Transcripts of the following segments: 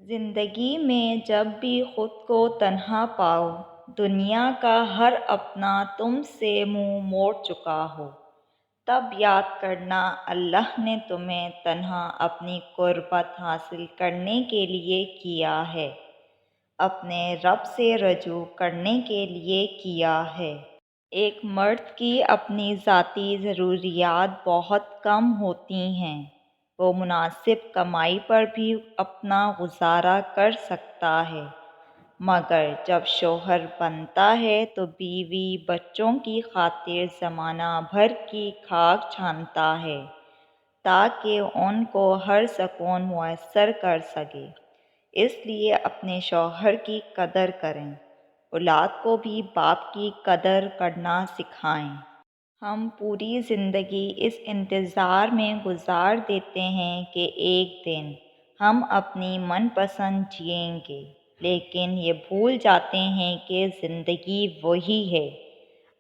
زندگی میں جب بھی خود کو تنہا پاؤ، دنیا کا ہر اپنا تم سے منہ موڑ چکا ہو، تب یاد کرنا اللہ نے تمہیں تنہا اپنی قربت حاصل کرنے کے لیے کیا ہے، اپنے رب سے رجوع کرنے کے لیے کیا ہے۔ ایک مرد کی اپنی ذاتی ضروریات بہت کم ہوتی ہیں، وہ مناسب کمائی پر بھی اپنا گزارا کر سکتا ہے، مگر جب شوہر بنتا ہے تو بیوی بچوں کی خاطر زمانہ بھر کی کھاک چھانتا ہے تاکہ ان کو ہر سکون میسر کر سکے۔ اس لیے اپنے شوہر کی قدر کریں، اولاد کو بھی باپ کی قدر کرنا سکھائیں۔ ہم پوری زندگی اس انتظار میں گزار دیتے ہیں کہ ایک دن ہم اپنی من پسند جئیں گے، لیکن یہ بھول جاتے ہیں کہ زندگی وہی ہے،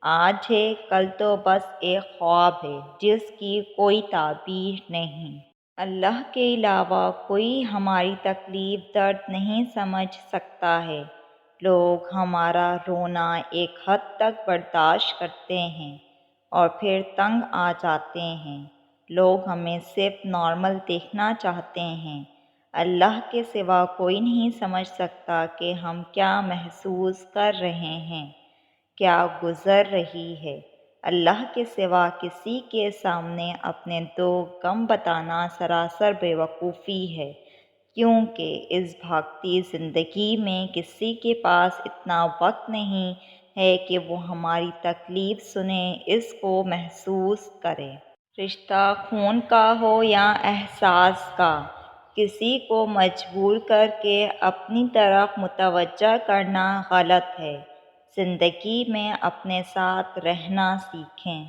آج ہے، کل تو بس ایک خواب ہے جس کی کوئی تعبیر نہیں۔ اللہ کے علاوہ کوئی ہماری تکلیف درد نہیں سمجھ سکتا ہے۔ لوگ ہمارا رونا ایک حد تک برداشت کرتے ہیں اور پھر تنگ آ جاتے ہیں۔ لوگ ہمیں صرف نارمل دیکھنا چاہتے ہیں۔ اللہ کے سوا کوئی نہیں سمجھ سکتا کہ ہم کیا محسوس کر رہے ہیں، کیا گزر رہی ہے۔ اللہ کے سوا کسی کے سامنے اپنے دکھ غم بتانا سراسر بے وقوفی ہے، کیونکہ اس بھاگتی زندگی میں کسی کے پاس اتنا وقت نہیں ہے کہ وہ ہماری تکلیف سنے، اس کو محسوس کرے۔ رشتہ خون کا ہو یا احساس کا، کسی کو مجبور کر کے اپنی طرف متوجہ کرنا غلط ہے۔ زندگی میں اپنے ساتھ رہنا سیکھیں۔